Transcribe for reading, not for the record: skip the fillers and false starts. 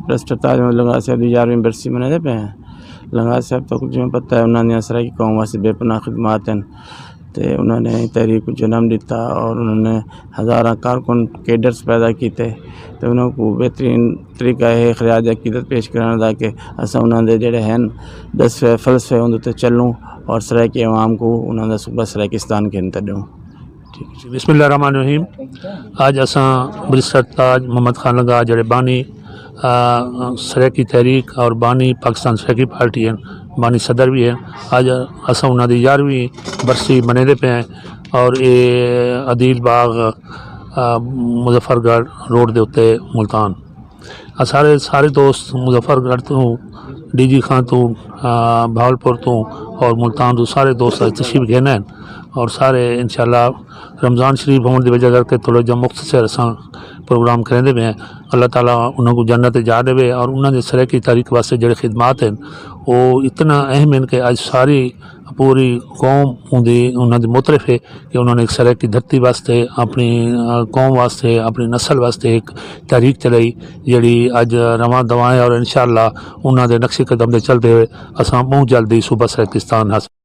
प्रेस्टर ताज लंगा साहब की 11वीं बरसी मनाते पे हैं। लंगा साहब तो जिवें पता है उन्होंने सराइकी कौम वास्ते बेपनाह खिदमात हैं तो उन्होंने तहरीक को जन्म दिता और उन्होंने हज़ारा कारकुन केडर्स पैदा किए तो उन्होंने बेहतरीन तरीका है खराज अकीदत पेश कराने का कि असा उन्होंने जोड़े हैं दसवे फलसफे उन्होंने चलूँ और सराइकी अवाम को उन्होंने सूबा सराइकिस्तान के अंदर दूँ। बिस्मिल्लाहिर्रहमानिर्रहीम। आज असा बैरिस्टर ताज मोहम्मद खान लंगा जड़े बानी सराइकी तहरीक और बानी पाकिस्तान सराइकी पार्टी हैं, बानी सदर भी हैं। आज असा उन्होंने 11वीं बरसी मनेदे पे हैं और ये अदील बाग मुजफ्फरगढ़ रोड के उत्ते मुल्तान सारे दोस्त मुजफ्फरगढ़ तो DG खान तो भावलपुर तो और मुल्तान तो सारे दोस्त तशरीफ घेना हैं और सारे इंशाल्लाह रमज़ान शरीफ होने की वजह करके थोड़ा जो मुख्तसर असा प्रोग्राम करेंदे पे हैं। अल्लाह ताला उन्होंने जन्नत जा देवे और उन्होंने सराइकी तारीख वास्ते जो खिदमात हैं वो इतना अहम हैं कि आज सारी पूरी कौम उन्होंने मुतरफ है कि उन्होंने एक सराइकी धरती वास्ते अपनी कौम वास्ते अपनी नस्ल वास्ते एक तहरीक चलाई जी अज रवां दवा है और इंशाअल्लाह उन्होंने नक्शे कदम से चलते हुए असा बहुत जल्दी सूबा सराइकिस्तान हासिल